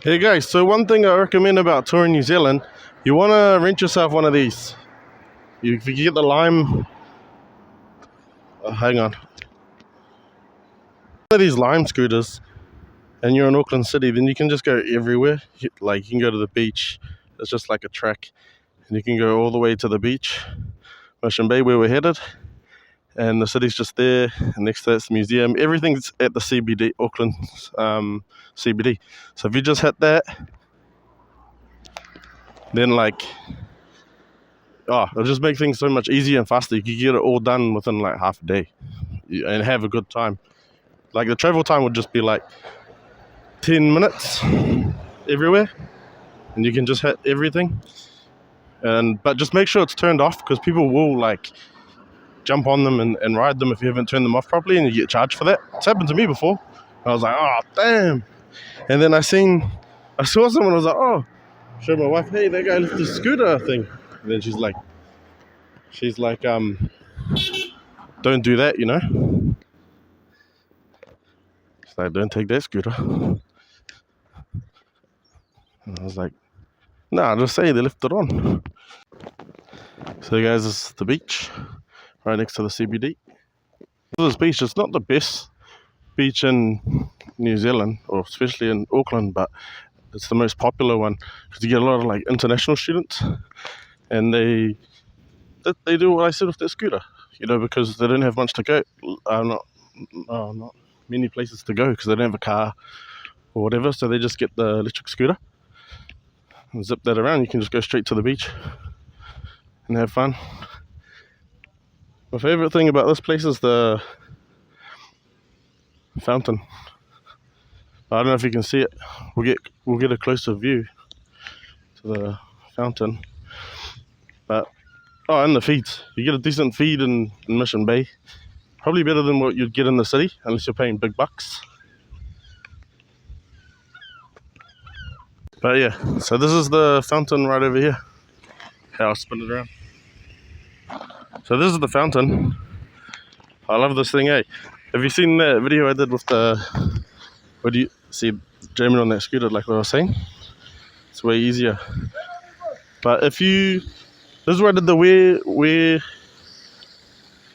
Hey guys, so one thing I recommend about touring New Zealand, you want to rent yourself one of these. If you get the Lime, hang on, one of these Lime scooters, and you're in Auckland City, then you can just go everywhere. Like you can go to the beach. It's just like a track, and you can go all the way to the beach, Mission Bay, where we're headed, and the city's just there. And next to that's the museum. Everything's at the CBD, Auckland CBD. So if you just hit that, then it'll just make things so much easier and faster. You can get it all done within like half a day and have a good time. Like the travel time would just be like 10 minutes everywhere, and you can just hit everything. But just make sure it's turned off, because people will like jump on them and ride them if you haven't turned them off properly, and you get charged for that. It's happened to me before. I was like, oh damn. And then I saw someone. I was like, oh, showed my wife, hey, that guy left his scooter thing. And then she's like, don't do that, you know. She's like, don't take that scooter. And I was like, nah, just say they left it on. So guys, this is the beach right next to the CBD. This beach is not the best beach in New Zealand, or especially in Auckland, but it's the most popular one because you get a lot of like international students, and they do what I said with their scooter, you know, because they don't have much to go. Not many places to go because they don't have a car or whatever, so they just get the electric scooter and zip that around. You can just go straight to the beach and have fun. My favorite thing about this place is the fountain. I don't know if you can see it. We'll get a closer view to the fountain. But and the feeds. You get a decent feed in Mission Bay. Probably better than what you'd get in the city, unless you're paying big bucks. But yeah, so this is the fountain right over here. I'll spin it around. So this is the fountain. I love this thing, eh? Have you seen that video I did with what do you see, jamming on that scooter, like what I was saying? It's way easier. But this is where I did the where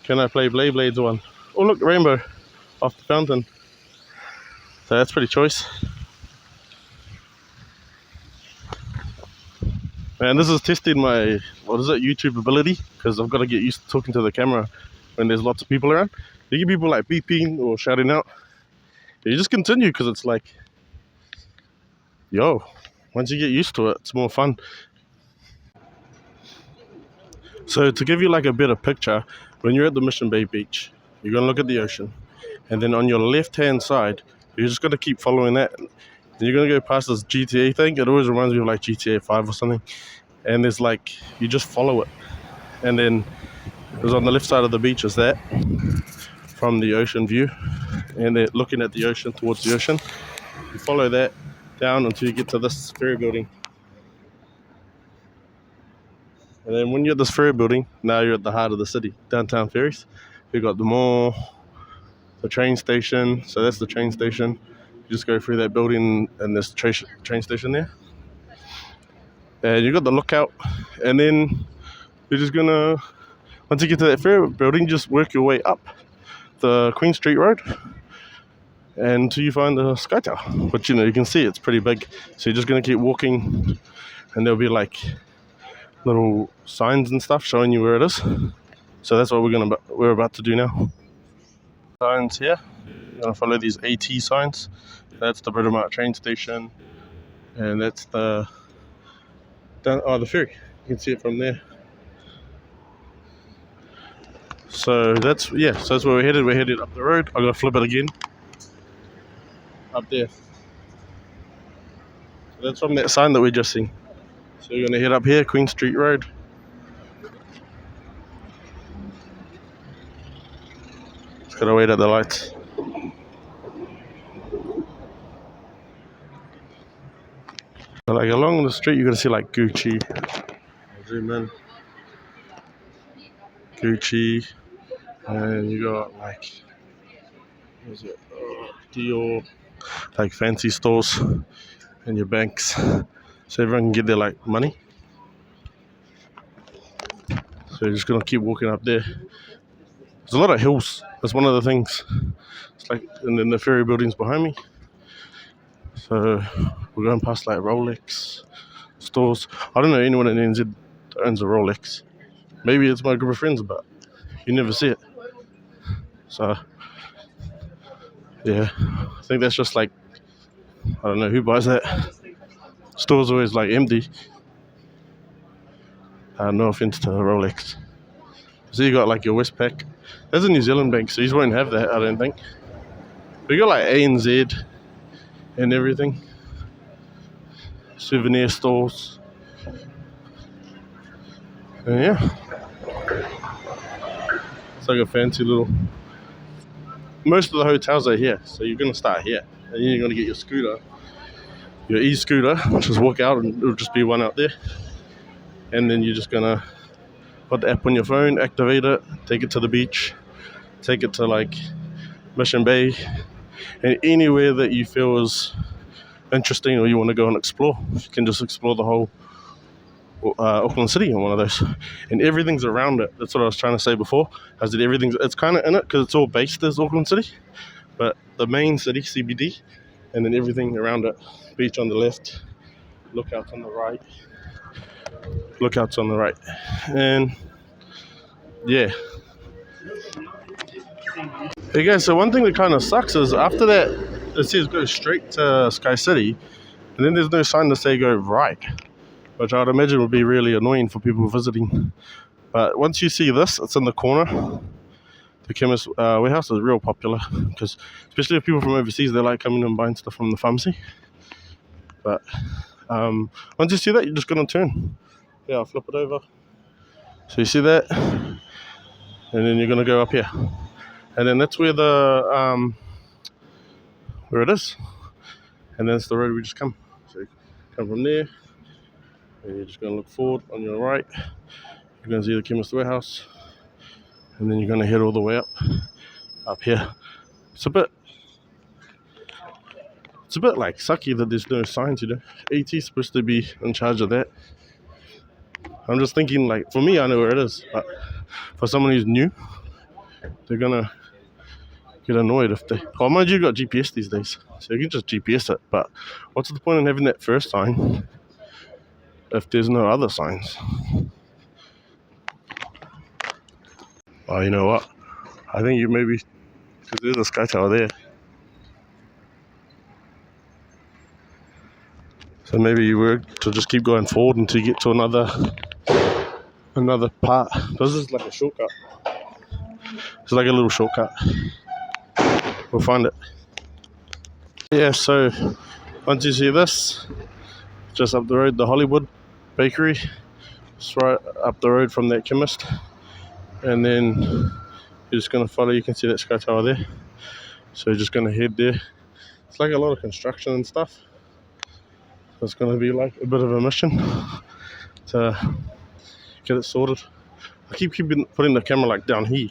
can I play Blades one. Oh look, rainbow off the fountain. So that's pretty choice. And this is testing my, YouTube ability, because I've got to get used to talking to the camera when there's lots of people around. You get people like beeping or shouting out. You just continue, because it's like, once you get used to it, it's more fun. So to give you like a better picture, when you're at the Mission Bay beach, you're going to look at the ocean, and then on your left hand side, you're just going to keep following that. And you're going to go past this GTA thing. It always reminds me of like GTA 5 or something. And there's like, you just follow it. And then because on the left side of the beach is that, from the ocean view. And they're looking at the ocean, towards the ocean. You follow that down until you get to this ferry building. And then when you're at this ferry building, now you're at the heart of the city, downtown ferries. You've got the mall, the train station. So that's the train station. You just go through that building, and there's the train station there. And you got the lookout. And then you're just gonna, once you get to that ferry building, just work your way up the Queen Street Road until you find the Sky Tower, which, you can see it's pretty big. So you're just gonna keep walking, and there'll be like little signs and stuff showing you where it is. So that's what we're about to do now. Signs here. You're gonna follow these AT signs. That's the Britomart train station, and that's the ferry. You can see it from there. So that's where we're headed. We're headed up the road. I'm gonna flip it again. Up there. So that's from that sign that we just seen. So we're gonna head up here, Queen Street Road. Just gotta wait at the lights. So like along the street, you're gonna see like Gucci. I'll zoom in. Gucci, and you got like, what is it? Dior, like fancy stores. and your banks, so everyone can get their like money. So you're just gonna keep walking up there. There's a lot of hills. That's one of the things. It's like, and then the ferry building's behind me. So we're going past like Rolex stores. I don't know anyone in NZ that owns a Rolex. Maybe it's my group of friends, but you never see it. So yeah, I think that's just like, I don't know who buys that. Store's always like empty. No offense to Rolex. So you got like your Westpac. There's a New Zealand bank, so you won't have that, I don't think. We got like ANZ and everything. Souvenir stores. And yeah. It's like a fancy little... Most of the hotels are here, so you're going to start here. And then you're going to get your scooter. Your e-scooter, just walk out and it'll just be one out there. And then you're just going to put the app on your phone, activate it, take it to the beach, take it to like Mission Bay, and anywhere that you feel is interesting or you want to go and explore. You can just explore the whole Auckland City in one of those, and everything's around it. That's what I was trying to say before. It's kind of in it because it's all based as Auckland City, but the main city, CBD, and then everything around it. Beach on the left, lookouts on the right, and yeah. Okay, so one thing that kind of sucks is after that it says go straight to SkyCity, and then there's no sign to say go right, which I would imagine would be really annoying for people visiting. But once you see this, it's in the corner. The chemist warehouse is real popular because, especially if people from overseas, they like coming and buying stuff from the pharmacy. But once you see that, you're just gonna turn. Yeah, I'll flip it over. So you see that, and then you're gonna go up here, and then that's where the where it is, and that's the road we just come. So you come from there, and you're just gonna look forward on your right. You're gonna see the chemist warehouse, and then you're gonna head all the way up here. It's a bit like sucky that there's no signs, you know. AT's supposed to be in charge of that. I'm just thinking, like, for me, I know where it is, but for someone who's new, they're gonna get annoyed if they... Oh, mind you, got GPS these days, so you can just GPS it, but what's the point in having that first sign if there's no other signs? Oh, you know what? I think you maybe... Because there's a Sky Tower there. So maybe you were to just keep going forward until you get to another part. This is like a shortcut. It's like a little shortcut. We'll find it. Yeah, so once you see this, just up the road, the Hollywood Bakery. It's right up the road from that chemist. And then you're just going to follow. You can see that Sky Tower there. So you're just going to head there. It's like a lot of construction and stuff. So it's going to be like a bit of a mission to get it sorted. I keep putting the camera like down here.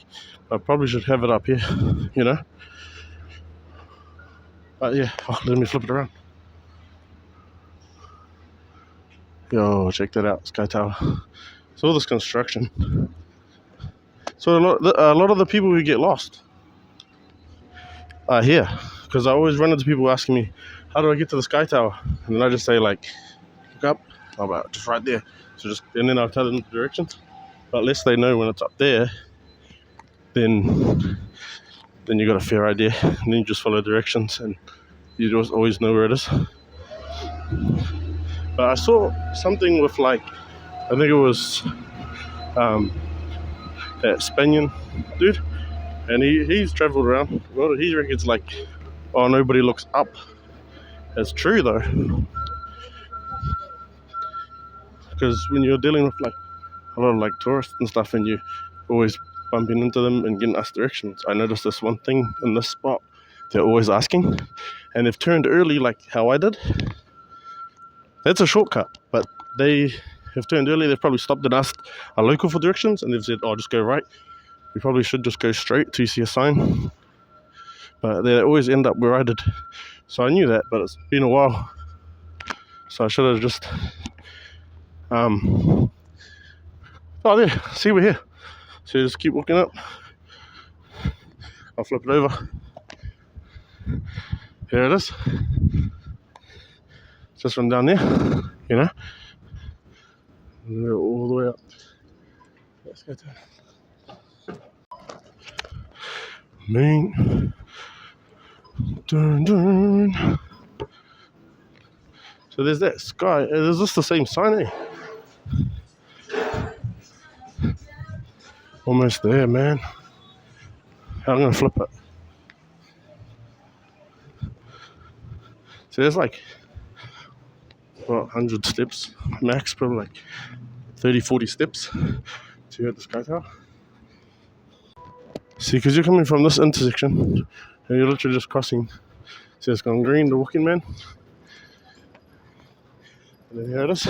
I probably should have it up here, you know. But yeah, let me flip it around. Yo, check that out, Sky Tower. It's all this construction. So a lot of the people who get lost are here, because I always run into people asking me, how do I get to the Sky Tower? And then I just say, like, look up, about just right there. So and then I'll tell them the directions. But unless they know when it's up there, then you got a fair idea. And then you just follow directions, and you just always know where it is. But I saw something with, like, I think it was that Spaniard dude, and he's travelled around. Well, he reckons, like, oh, nobody looks up. It's true though, because when you're dealing with like a lot of like tourists and stuff, and you always bumping into them and getting asked directions, I noticed this one thing in this spot. They're always asking, and they've turned early, like how I did. That's a shortcut, but they have turned early. They've probably stopped and asked a local for directions, and they've said, oh, just go right. We probably should just go straight till you see a sign. But they always end up where I did. So I knew that, but it's been a while. So I should have just oh there, see, we're here. So you just keep walking up. I'll flip it over. Here it is. Just from down there, you know. And we're all the way up. Let's go to main. Dun, dun. So there's that sky. Is this the same sign, eh? Almost there, man. I'm gonna flip it. So there's like, what, 100 steps max, probably like 30, 40 steps to hit the Sky Tower. See, because you're coming from this intersection and you're literally just crossing. See, it's gone green, the walking man. And then here it is.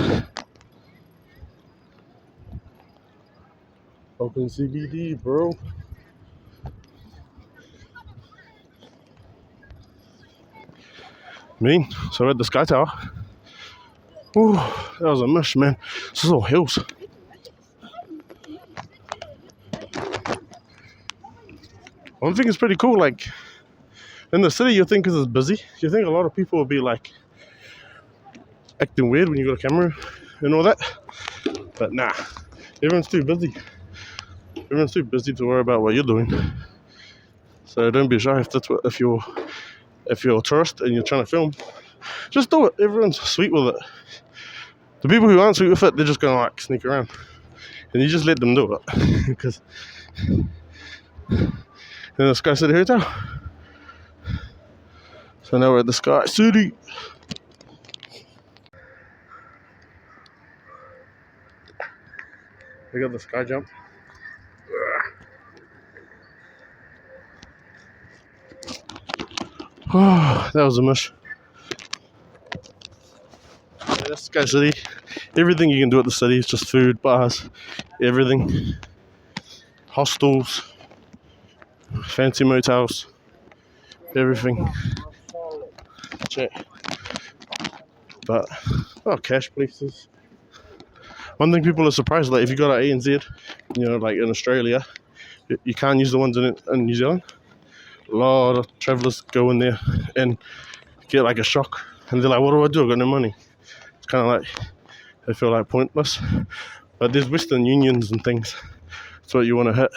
Open CBD, bro. Mean, so we're at the Sky Tower. Ooh, that was a mish, man. This is all hills. One thing is pretty cool, like, in the city you think because it's busy, you think a lot of people will be like acting weird when you got a camera and all that. But nah, everyone's too busy. Everyone's too busy to worry about what you're doing. So don't be shy if you're a tourist and you're trying to film. Just do it. Everyone's sweet with it. The people who aren't sweet with it, they're just gonna like sneak around, and you just let them do it. Because then the SkyCity Hotel. So now we're at the SkyCity. We got the sky jump. Oh, that was a mish. That's SkyCity. Everything you can do at the city is just food, bars, everything. Hostels, fancy motels, everything. Check. But, cash places. One thing people are surprised, like if you got an ANZ, you know, like in Australia, you can't use the ones in New Zealand. A lot of travellers go in there and get like a shock, and they're like, what do I do? I've got no money. It's kind of like, they feel like pointless. But there's Western Unions and things. That's what you want to hit.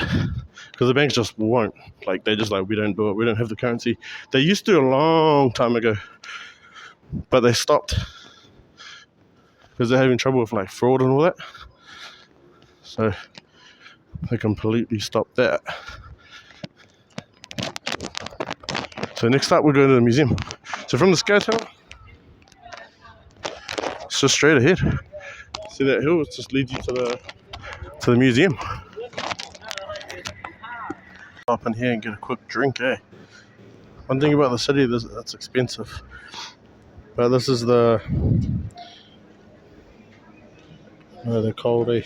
Because the banks just won't. Like, they just like, we don't do it. We don't have the currency. They used to a long time ago. But they stopped. Because they're having trouble with like fraud and all that. So they completely stopped that. So next up we're going to the museum. So from the Sky Tower, it's just straight ahead. See that hill? It just leads you to the museum. Up in here and get a quick drink, eh? One thing about the city, that's expensive. But this is the they're called, eh?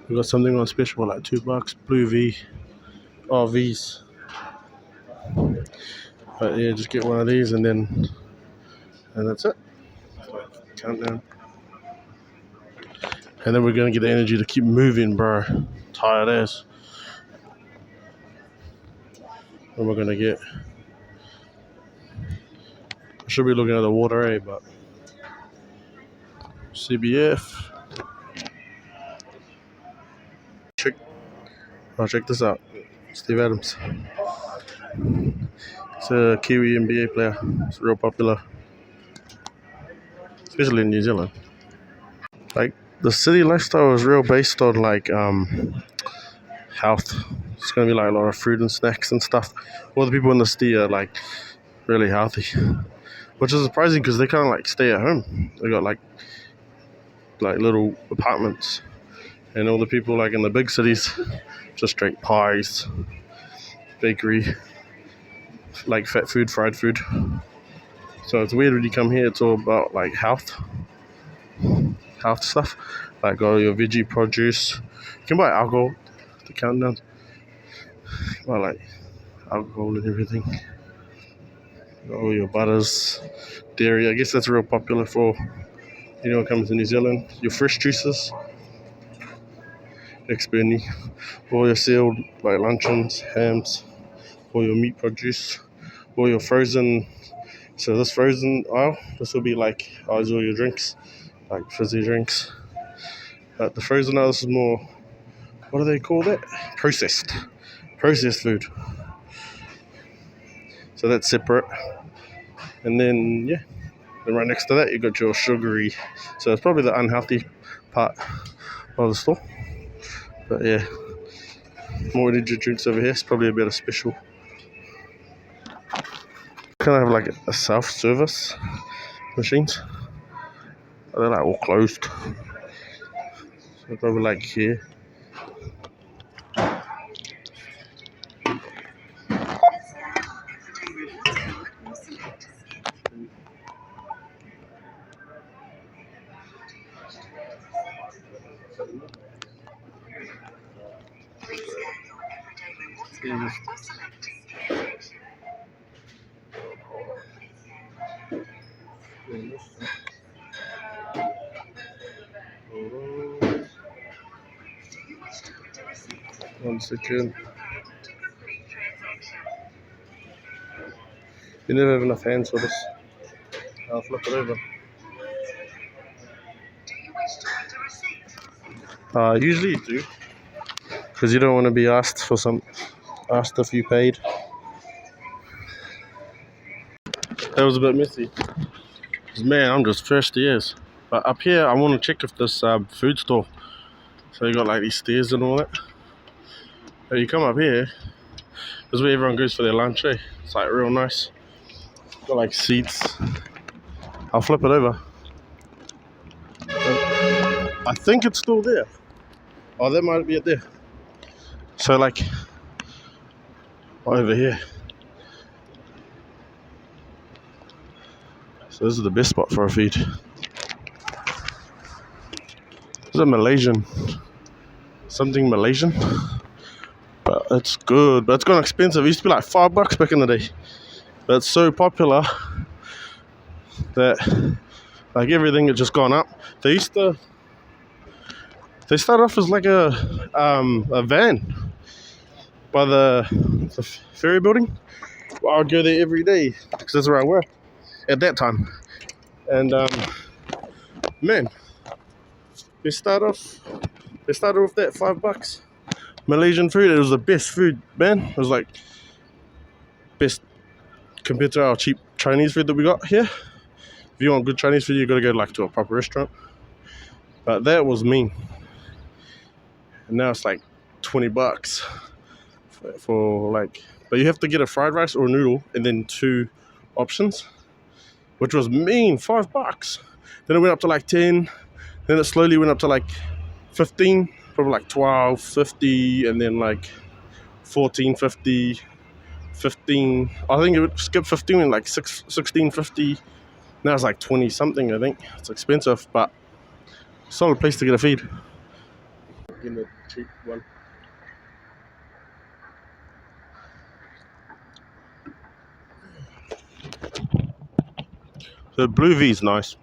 We got something on special, like $2, Blue V, RVs. But yeah, just get one of these and that's it. Countdown. And then we're gonna get the energy to keep moving, bro. Tired ass. And we're gonna get. I should be looking at the water, eh? But CBF. Check this out. Steve Adams. It's a Kiwi NBA player. It's real popular, especially in New Zealand. Like, the city lifestyle is real based on like health. It's gonna be like a lot of fruit and snacks and stuff. All the people in the city are like really healthy, which is surprising because they kind of like stay at home. They got like little apartments, and all the people like in the big cities just straight pies, bakery, like fat food, fried food. So it's weird when you come here. It's all about like health stuff, like all your veggie produce. You can buy alcohol, the countdown. Buy like alcohol and everything. All your butters, dairy. I guess that's real popular for You know what comes to New Zealand? Your fresh juices, ex-Bernie, all your sealed like luncheons, hams, all your meat produce, all your frozen. So this frozen aisle, this will be like all your drinks, like fizzy drinks. But the frozen aisle, this is more, what do they call that? Processed food. So that's separate. And then yeah, then right next to that you got your sugary. So it's probably the unhealthy part of the store. But yeah, more energy drinks over here. It's probably a bit of special. Kind of have like a self-service machines. They're like all closed. So probably like here. One second. You never have enough hands for this. I'll flip it over. Usually you do, because you don't want to be asked if you paid. That was a bit messy. 'Cause, man, I'm just thirsty as. But up here, I want to check if this food store. So you got like these stairs and all that. So you come up here. This is where everyone goes for their lunch. It's like real nice. Got like seats. I'll flip it over. I think it's still there. Oh, that might be it there. So like over here. So this is the best spot for a feed. This is a Malaysian. Something Malaysian. But it's good. But it's gone expensive. It used to be like $5 back in the day. But it's so popular that like everything had just gone up. They started off as like a van by the ferry building. I would go there every day because that's where I worked at that time. And man, they started off with that $5 Malaysian food. It was the best food, man. It was like best compared to our cheap Chinese food that we got here. If you want good Chinese food, you gotta go like to a proper restaurant. But that was mean. And now it's like $20 for like, but you have to get a fried rice or a noodle and then 2 options, which was mean, $5. Then it went up to like 10. Then it slowly went up to like 15, probably like 12.50, and then like 14.50, 15. I think it would skip 15 and like 16.50. Now it's like 20 something. I think it's expensive, but solid place to get a feed. In the cheap one. The blue V is nice.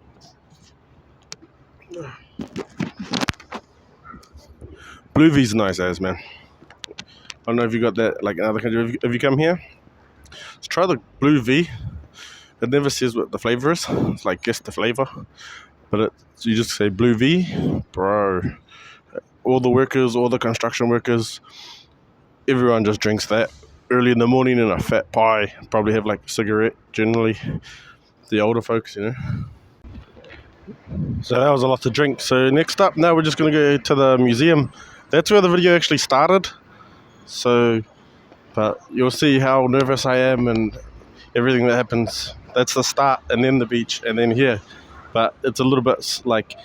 Blue V's nice as, man. I don't know if you got that like in other countries. If you come here, let's try the Blue V. It never says what the flavor is. It's like guess the flavor, but you just say Blue V, bro. All the workers, all the construction workers, everyone just drinks that early in the morning in a fat pie. Probably have like a cigarette. Generally, the older folks, you know. So that was a lot to drink. So next up, now we're just gonna go to the museum. That's where the video actually started. So, but you'll see how nervous I am and everything that happens. That's the start, and then the beach, and then here. But it's a little bit like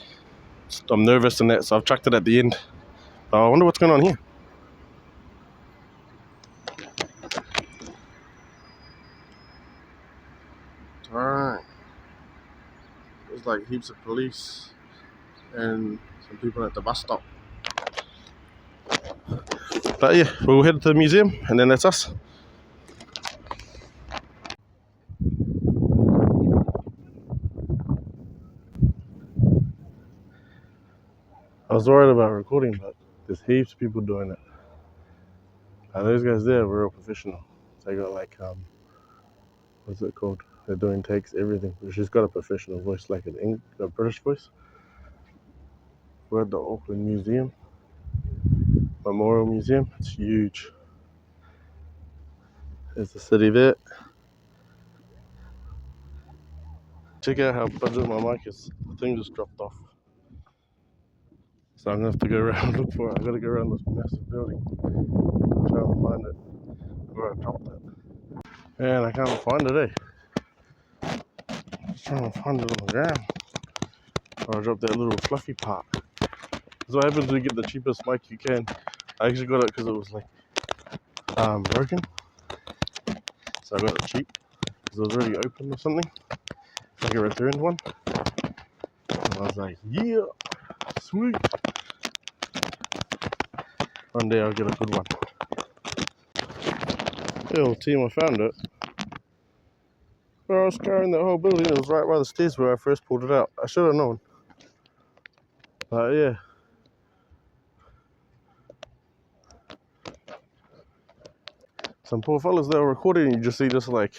I'm nervous and that, so I've chucked it at the end. I wonder what's going on here. Alright. There's like heaps of police and some people at the bus stop. But yeah, we'll head to the museum and then that's us. I was worried about recording, but there's heaps of people doing it. Those guys there were real professional. They got like what's it called? They're doing takes, everything. She's got a professional voice, like a British voice. We're at the Auckland Museum, Memorial Museum. It's huge. There's the city there. Check out how budget my mic is. The thing just dropped off. So I'm gonna have to go around and look for it. I gotta go around this massive building. I'm trying to find it. Where I dropped it. And I can't find it, eh? Just trying to find it on the ground. Or I dropped that little fluffy part. So what happens when you get the cheapest mic you can. I actually got it because it was like broken. So I got it cheap. Because it was already open or something. Like a returned one. And I was like, yeah, sweet. One day I'll get a good one. Yo team, I found it. Bro, I was scouring that whole building. It was right by the stairs where I first pulled it out. I should have known. But yeah. Some poor fellas that were recording, you just see this like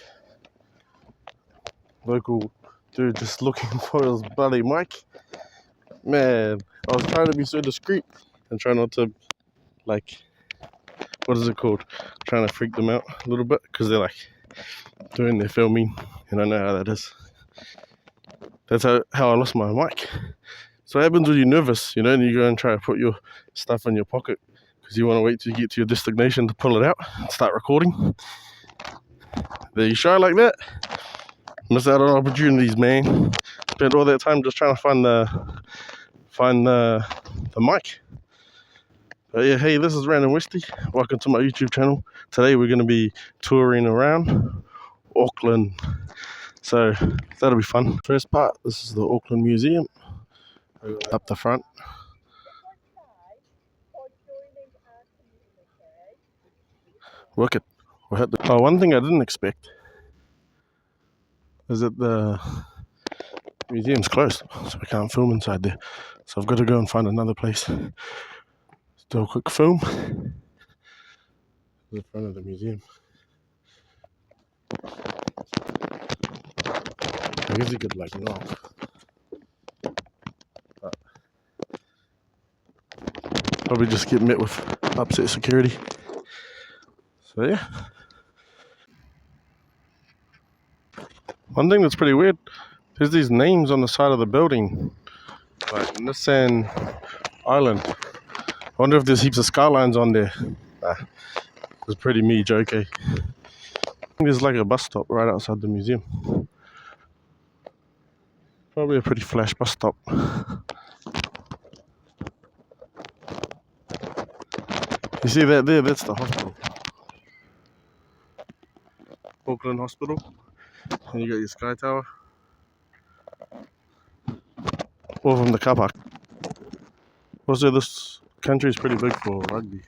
local dude just looking for his bloody mic. Man, I was trying to be so discreet and try not to, like, what is it called? Trying to freak them out a little bit because they're like doing their filming and I know how that is. That's how I lost my mic. So what happens when you're nervous, you know, and you go and try to put your stuff in your pocket because you want to wait till you get to your destination to pull it out and start recording. There you shy like that, miss out on opportunities, man. Spent all that time just trying to find the mic. But yeah, hey, this is Random Westy. Welcome to my YouTube channel. Today we're going to be touring around Auckland, so that'll be fun. First part, this is the Auckland Museum. Up the front. Wicked. Oh, one thing I didn't expect is that the museum's closed, so we can't film inside there. So I've got to go and find another place. Let's do a quick film. The front of the museum. I guess you could like knock. But probably just get met with upset security. So yeah. One thing that's pretty weird, there's these names on the side of the building, like Nissan Island. I wonder if there's heaps of skylines on there. It's pretty me joke, eh? There's like a bus stop right outside the museum. Probably a pretty flash bus stop. You see that there? That's the hospital. Auckland Hospital. And you got your Sky Tower. All from the car park. Also, this country is pretty big for rugby.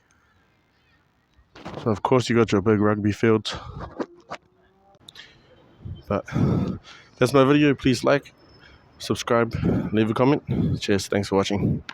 So of course you got your big rugby fields. But that's my video. Please like, subscribe, leave a comment. Cheers, thanks for watching.